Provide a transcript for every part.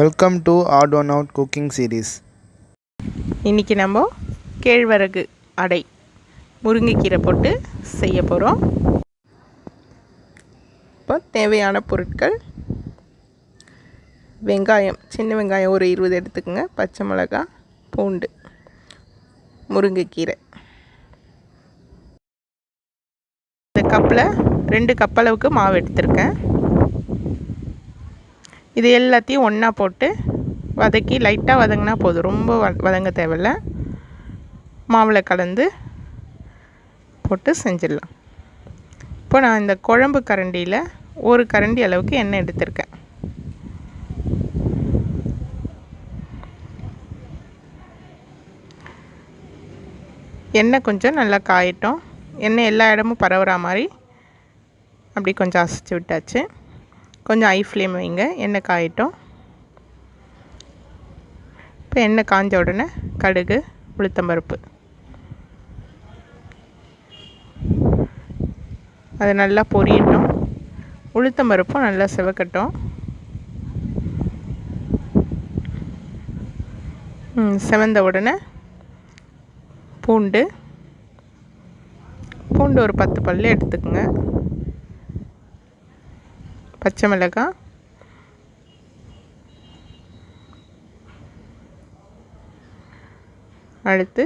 Welcome to Odd1Out cooking series. இன்னைக்கு நம்ம கேழ்வரகு அடை முருங்கைக்கீரை போட்டு செய்ய போகிறோம். இப்போ தேவையான பொருட்கள்: வெங்காயம், சின்ன வெங்காயம் ஒரு 20 எடுத்துக்கோங்க, பச்சை மிளகாய், பூண்டு, முருங்கைக்கீரை. இந்த கப்பில் 2 கப் அளவுக்கு மாவு எடுத்திருக்கேன். இது எல்லாத்தையும் ஒன்றா போட்டு வதக்கி லைட்டாக வதங்கினா போதும், ரொம்ப வதங்க தேவையில்ல. மாவில் கலந்து போட்டு செஞ்சிடலாம். இப்போ நான் இந்த குழம்பு கரண்டியில் ஒரு கரண்டி அளவுக்கு எண்ணெய் எடுத்திருக்கேன். எண்ணெய் கொஞ்சம் நல்லா காயட்டும். எண்ணெய் எல்லா இடமும் பரவுற மாதிரி அப்படி கொஞ்சம் அசைச்சு விட்டாச்சு. கொஞ்சம் ஹை ஃப்ளேம் வைங்க, எண்ணெய் காயட்டும். இப்போ எண்ணெய் காஞ்ச உடனே கடுகு, உளுத்தம்பருப்பு அது நல்லா பொரியட்டும். உளுத்தம்பருப்பும் நல்லா செவக்கட்டும். செவந்த உடனே பூண்டு ஒரு 10 பல்லு எடுத்துக்கோங்க. பச்சை மிளகாய், அடுத்து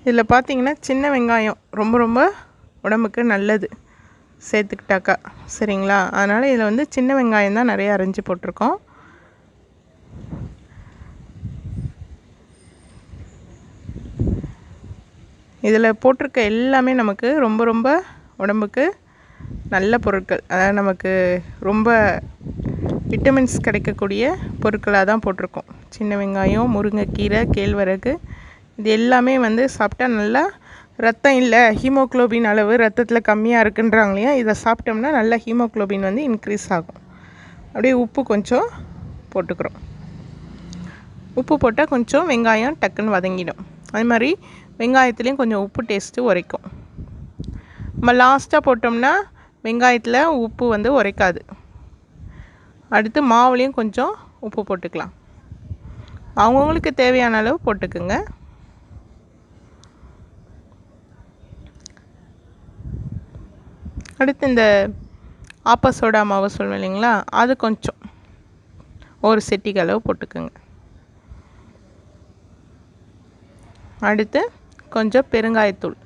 இதில் பார்த்தீங்கன்னா சின்ன வெங்காயம் ரொம்ப உடம்புக்கு நல்லது சேர்த்துக்கிட்டாக்கா, சரிங்களா? அதனால் இதில் வந்து சின்ன வெங்காயம் தான் நிறைய அரைஞ்சி போட்டிருக்கோம். இதில் போட்டிருக்க எல்லாமே நமக்கு ரொம்ப உடம்புக்கு நல்ல பொருட்கள், அதாவது நமக்கு ரொம்ப விட்டமின்ஸ் கிடைக்கக்கூடிய பொருட்களாக தான் போட்டிருக்கோம். சின்ன வெங்காயம், முருங்கைக்கீரை, கேழ்வரகு, இது எல்லாமே வந்து சாப்பிட்டா நல்லா ரத்தம் இல்லை, ஹீமோக்ளோபின் அளவு ரத்தத்தில் கம்மியாக இருக்குன்றாங்க இல்லையா, இதை சாப்பிட்டோம்னா நல்லா ஹீமோக்ளோபின் வந்து இன்க்ரீஸ் ஆகும். அப்படியே உப்பு கொஞ்சம் போட்டுக்கிறோம். உப்பு போட்டால் கொஞ்சம் வெங்காயம் டக்குன்னு வதங்கிடும். அது மாதிரி வெங்காயத்துலேயும் கொஞ்சம் உப்பு டேஸ்ட்டு உரைக்கும். நம்ம லாஸ்ட்டாக போட்டோம்னா வெங்காயத்தில் உப்பு வந்து உரைக்காது. அடுத்து மாவுலேயும் கொஞ்சம் உப்பு போட்டுக்கலாம். அவங்கவுங்களுக்கு தேவையான அளவு போட்டுக்குங்க. அடுத்து இந்த ஆப்ப சோடா மாவு சொல்லுவேன் இல்லைங்களா, அது கொஞ்சம் ஒரு செட்டிக்கு அளவு போட்டுக்குங்க. அடுத்து கொஞ்சம் பெருங்காயத்தூள்,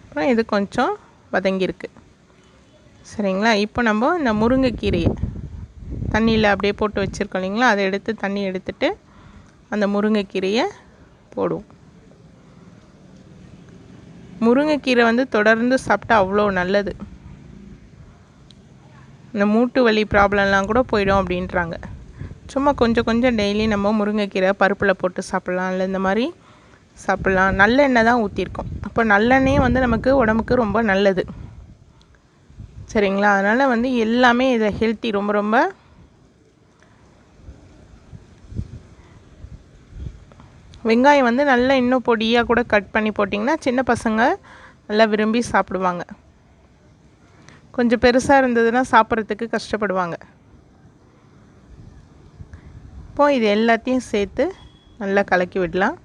அப்புறம் இது கொஞ்சம் வதங்கியிருக்கு, சரிங்களா? இப்போ நம்ம இந்த முருங்கைக்கீரையை தண்ணியில் அப்படியே போட்டு வச்சுருக்கோம் இல்லைங்களா, அதை எடுத்து தண்ணி எடுத்துட்டு அந்த முருங்கைக்கீரையை போடுவோம். முருங்கைக்கீரை வந்து தொடர்ந்து சாப்பிட்டா அவ்வளோ நல்லது. இந்த மூட்டு வலி ப்ராப்ளம்லாம் கூட போயிடும் அப்படின்றாங்க. சும்மா கொஞ்சம் டெய்லி நம்ம முருங்கைக்கீரை பருப்பில் போட்டு சாப்பிட்லாம், இல்லை இந்த மாதிரி சாப்பிட்லாம். நல்லெண்ணெய் தான் ஊற்றிருக்கோம். அப்போ நல்லெண்ணெயும் வந்து நமக்கு உடம்புக்கு ரொம்ப நல்லது, சரிங்களா? அதனால் வந்து எல்லாமே இதை ஹெல்த்தி, ரொம்ப வெங்காயம் வந்து நல்லா இன்னும் பொடியாக கூட கட் பண்ணி போட்டிங்கன்னா சின்ன பசங்க நல்லா விரும்பி சாப்பிடுவாங்க. கொஞ்சம் பெருசாக இருந்ததுன்னா சாப்பிட்றதுக்கு கஷ்டப்படுவாங்க. இப்போது இது எல்லாத்தையும் சேர்த்து நல்லா கலக்கி விடலாம்.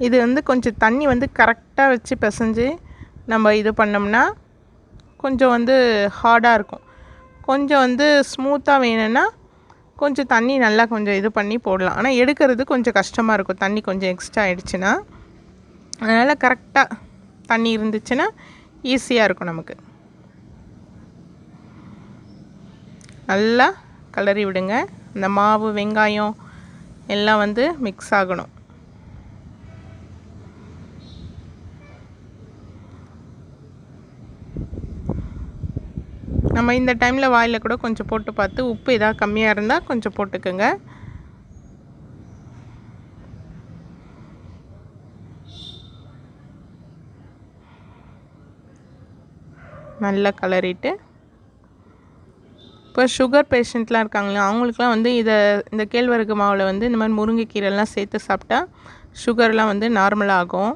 இது வந்து கொஞ்சம் தண்ணி வந்து கரெக்டாக வச்சு பிசைஞ்சு நம்ம இது பண்ணோம்னா கொஞ்சம் வந்து ஹார்டாக இருக்கும். கொஞ்சம் வந்து ஸ்மூத்தாக வேணும்னா கொஞ்சம் தண்ணி நல்லா கொஞ்சம் இது பண்ணி போடலாம். ஆனால் எடுக்கிறது கொஞ்சம் கஷ்டமாக இருக்கும், தண்ணி கொஞ்சம் எக்ஸ்ட்ரா ஆகிடுச்சுன்னா. அதனால் கரெக்டாக தண்ணி இருந்துச்சுன்னா ஈஸியாக இருக்கும் நமக்கு. நல்லா கிளறி விடுங்க. இந்த மாவு, வெங்காயம் எல்லாம் வந்து மிக்ஸ் ஆகணும். நம்ம இந்த டைமில் வாயில் கூட கொஞ்சம் போட்டு பார்த்து உப்பு ஏதாவது கம்மியாக இருந்தால் கொஞ்சம் போட்டுக்கோங்க. நல்லா கலரிட்டு இப்போ சுகர் பேஷண்ட்லாம் இருக்காங்களா, அவங்களுக்குலாம் வந்து இந்த கேழ்வரகு மாவில் வந்து இந்த மாதிரி முருங்கைக்கீரைலாம் சேர்த்து சாப்பிட்டா சுகர்லாம் வந்து நார்மலாகும்.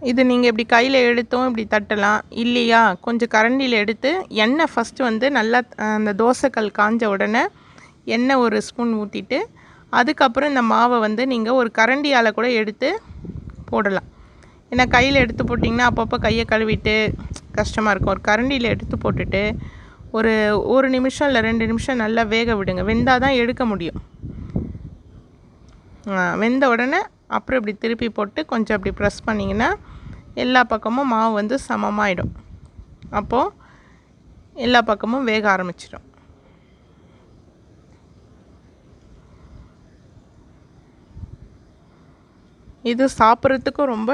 இது நீங்கள் இப்படி கையில் எடுத்தும் இப்படி தட்டலாம். இல்லையா கொஞ்சம் கரண்டியில் எடுத்து எண்ணெய் ஃபஸ்ட்டு வந்து நல்லா அந்த தோசைக்கல் காஞ்ச உடனே எண்ணெய் ஒரு ஸ்பூன் ஊற்றிட்டு அதுக்கப்புறம் இந்த மாவை வந்து நீங்கள் ஒரு கரண்டியால் கூட எடுத்து போடலாம். ஏன்னா கையில் எடுத்து போட்டிங்கன்னா அப்பப்போ கையை கழுவிட்டு கஷ்டமாக இருக்கும். ஒரு கரண்டியில் எடுத்து போட்டுட்டு ஒரு நிமிஷம் இல்லை 2 நிமிஷம் நல்லா வேக விடுங்க. வெந்தால் தான் எடுக்க முடியும். வெந்த உடனே அப்புறம் இப்படி திருப்பி போட்டு கொஞ்சம் அப்படி ப்ரெஸ் பண்ணிங்கன்னா எல்லா பக்கமும் மாவு வந்து சமமாகிடும். அப்போது எல்லா பக்கமும் வேக ஆரம்பிச்சிடும். இது சாப்பிட்றதுக்கும் ரொம்ப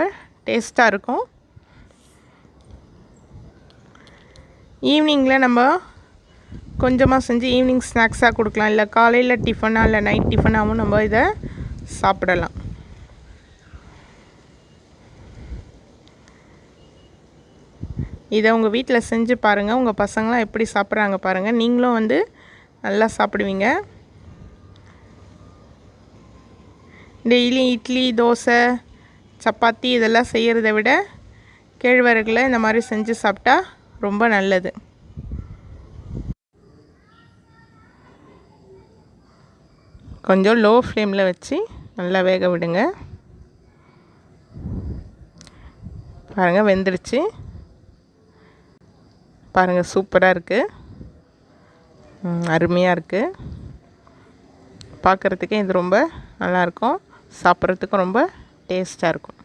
டேஸ்ட்டாக இருக்கும். ஈவினிங்கில் நம்ம கொஞ்சமாக செஞ்சு ஈவினிங் ஸ்நாக்ஸாக கொடுக்கலாம். இல்லை காலையில் டிஃபனாக இல்லை நைட் டிஃபனாகவும் நம்ம இதை சாப்பிடலாம். இதை உங்கள் வீட்டில் செஞ்சு பாருங்கள். உங்கள் பசங்களாம் எப்படி சாப்பிட்றாங்க பாருங்கள். நீங்களும் வந்து நல்லா சாப்பிடுவீங்க. டெய்லி இட்லி, தோசை, சப்பாத்தி இதெல்லாம் செய்கிறத விட கேழ்வரகுல இந்த மாதிரி செஞ்சு சாப்பிட்டா ரொம்ப நல்லது. கொஞ்சம் லோ ஃப்ளேமில் வச்சு நல்லா வேக விடுங்க. பாருங்கள் வெந்துடுச்சு. பாருங்கள் சூப்பராக இருக்குது. அருமையாக இருக்குது. பார்க்குறதுக்கே இது ரொம்ப நல்லாயிருக்கும். சாப்பிட்றதுக்கும் ரொம்ப டேஸ்ட்டாக இருக்கும்.